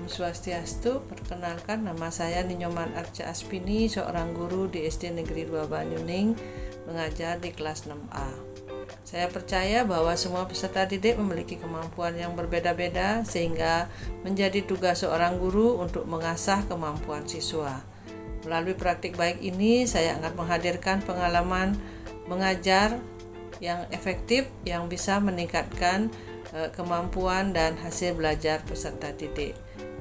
Om Swastiastu, perkenalkan nama saya Ninyoman Arca Aspini, seorang guru di SD Negeri 2 Banyuning, mengajar di kelas 6A. Saya percaya bahwa semua peserta didik memiliki kemampuan yang berbeda-beda sehingga menjadi tugas seorang guru untuk mengasah kemampuan siswa. Melalui praktik baik ini, saya akan menghadirkan pengalaman mengajar yang efektif yang bisa meningkatkan kemampuan dan hasil belajar peserta didik.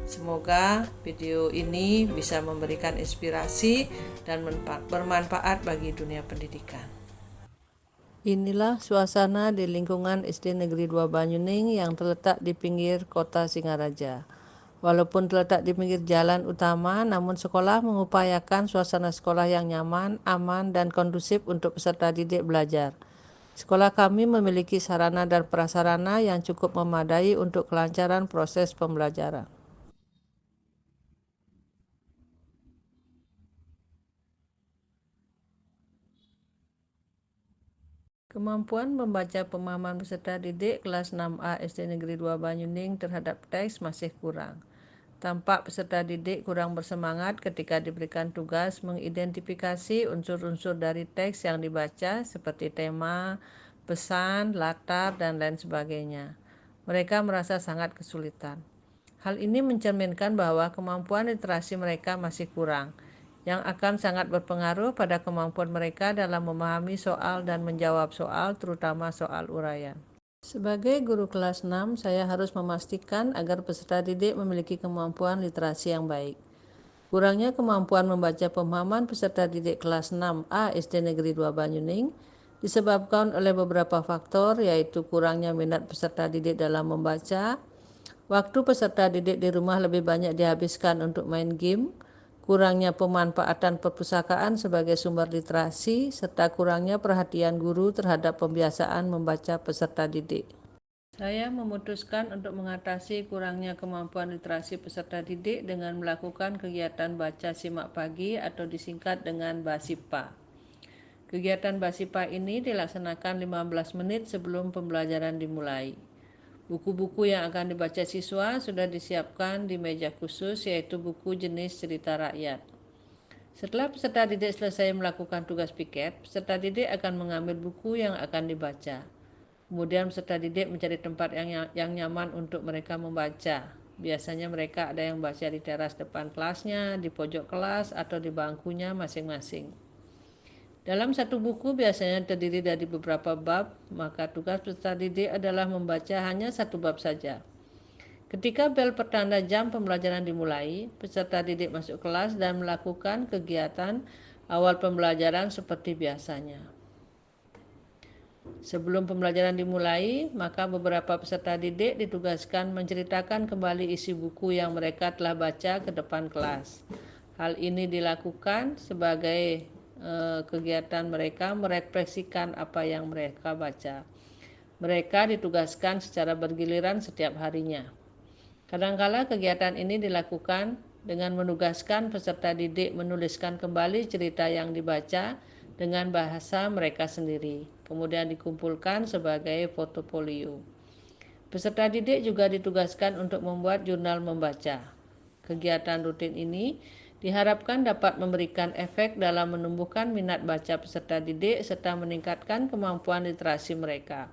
Semoga video ini bisa memberikan inspirasi dan bermanfaat bagi dunia pendidikan. Inilah suasana di lingkungan SD Negeri 2 Banyuning yang terletak di pinggir kota Singaraja. Walaupun terletak di pinggir jalan utama, namun sekolah mengupayakan suasana sekolah yang nyaman, aman, dan kondusif untuk peserta didik belajar. Sekolah kami memiliki sarana dan prasarana yang cukup memadai untuk kelancaran proses pembelajaran. Kemampuan membaca pemahaman peserta didik kelas 6A SD Negeri 2 Banyuning terhadap teks masih kurang. Tampak peserta didik kurang bersemangat ketika diberikan tugas mengidentifikasi unsur-unsur dari teks yang dibaca seperti tema, pesan, latar, dan lain sebagainya. Mereka merasa sangat kesulitan. Hal ini mencerminkan bahwa kemampuan literasi mereka masih kurang, yang akan sangat berpengaruh pada kemampuan mereka dalam memahami soal dan menjawab soal, terutama soal uraian. Sebagai guru kelas 6, saya harus memastikan agar peserta didik memiliki kemampuan literasi yang baik. Kurangnya kemampuan membaca pemahaman peserta didik kelas 6A SD Negeri 2 Banyuning disebabkan oleh beberapa faktor, yaitu kurangnya minat peserta didik dalam membaca, waktu peserta didik di rumah lebih banyak dihabiskan untuk main game, kurangnya pemanfaatan perpustakaan sebagai sumber literasi, serta kurangnya perhatian guru terhadap pembiasaan membaca peserta didik. Saya memutuskan untuk mengatasi kurangnya kemampuan literasi peserta didik dengan melakukan kegiatan baca simak pagi atau disingkat dengan BASIPA. Kegiatan BASIPA ini dilaksanakan 15 menit sebelum pembelajaran dimulai. Buku-buku yang akan dibaca siswa sudah disiapkan di meja khusus, yaitu buku jenis cerita rakyat. Setelah peserta didik selesai melakukan tugas piket, peserta didik akan mengambil buku yang akan dibaca. Kemudian peserta didik mencari tempat yang nyaman untuk mereka membaca. Biasanya mereka ada yang baca di teras depan kelasnya, di pojok kelas, atau di bangkunya masing-masing. Dalam satu buku biasanya terdiri dari beberapa bab, maka tugas peserta didik adalah membaca hanya satu bab saja. Ketika bel pertanda jam pembelajaran dimulai, peserta didik masuk kelas dan melakukan kegiatan awal pembelajaran seperti biasanya. Sebelum pembelajaran dimulai, maka beberapa peserta didik ditugaskan menceritakan kembali isi buku yang mereka telah baca ke depan kelas. Hal ini dilakukan sebagai kegiatan mereka merefleksikan apa yang mereka baca. Mereka ditugaskan secara bergiliran setiap harinya. Kadangkala kegiatan ini dilakukan dengan menugaskan peserta didik menuliskan kembali cerita yang dibaca dengan bahasa mereka sendiri, kemudian dikumpulkan sebagai portofolio. Peserta didik juga ditugaskan untuk membuat jurnal membaca. Kegiatan rutin ini diharapkan dapat memberikan efek dalam menumbuhkan minat baca peserta didik serta meningkatkan kemampuan literasi mereka.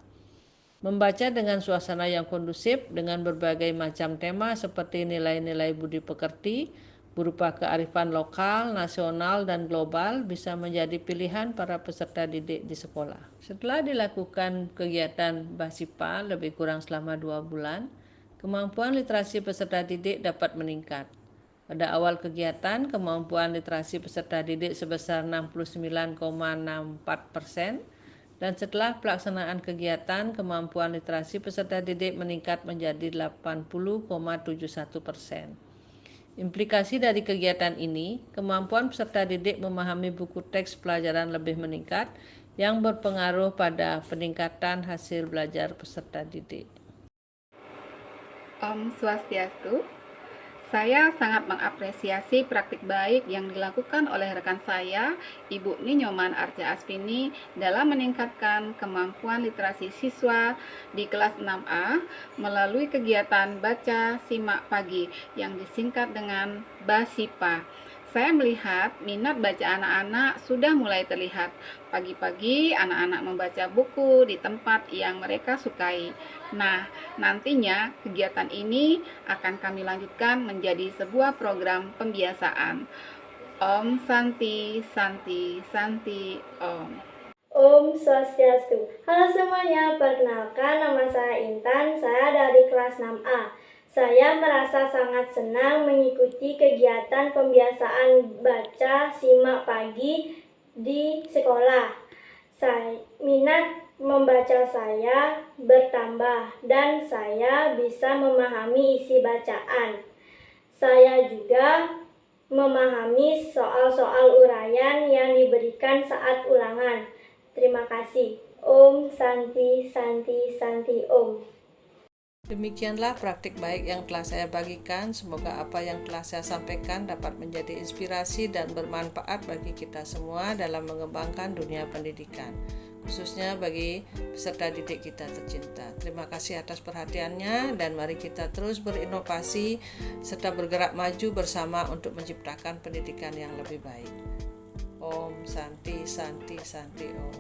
Membaca dengan suasana yang kondusif dengan berbagai macam tema seperti nilai-nilai budi pekerti berupa kearifan lokal, nasional, dan global bisa menjadi pilihan para peserta didik di sekolah. Setelah dilakukan kegiatan BASIPA lebih kurang selama 2 bulan, kemampuan literasi peserta didik dapat meningkat. Pada awal kegiatan, kemampuan literasi peserta didik sebesar 69,64%, dan setelah pelaksanaan kegiatan, kemampuan literasi peserta didik meningkat menjadi 80,71%. Implikasi dari kegiatan ini, kemampuan peserta didik memahami buku teks pelajaran lebih meningkat, yang berpengaruh pada peningkatan hasil belajar peserta didik. Om Swastiastu. Saya sangat mengapresiasi praktik baik yang dilakukan oleh rekan saya, Ibu Ninyoman Arca Aspini, dalam meningkatkan kemampuan literasi siswa di kelas 6A melalui kegiatan baca simak pagi yang disingkat dengan BASIPA. Saya melihat minat baca anak-anak sudah mulai terlihat. Pagi-pagi anak-anak membaca buku di tempat yang mereka sukai. Nah, nantinya kegiatan ini akan kami lanjutkan menjadi sebuah program pembiasaan. Om Santi, Santi, Santi, Om. Om Swastiastu. Halo semuanya, perkenalkan nama saya Intan, saya dari kelas 6A. Saya merasa sangat senang mengikuti kegiatan pembiasaan baca simak pagi di sekolah. Minat membaca saya bertambah dan saya bisa memahami isi bacaan. Saya juga memahami soal-soal uraian yang diberikan saat ulangan. Terima kasih. Om Santi Santi Santi Om. Demikianlah praktik baik yang telah saya bagikan. Semoga apa yang telah saya sampaikan dapat menjadi inspirasi dan bermanfaat bagi kita semua dalam mengembangkan dunia pendidikan, khususnya bagi peserta didik kita tercinta. Terima kasih atas perhatiannya dan mari kita terus berinovasi serta bergerak maju bersama untuk menciptakan pendidikan yang lebih baik. Om Santi Santi Santi Om.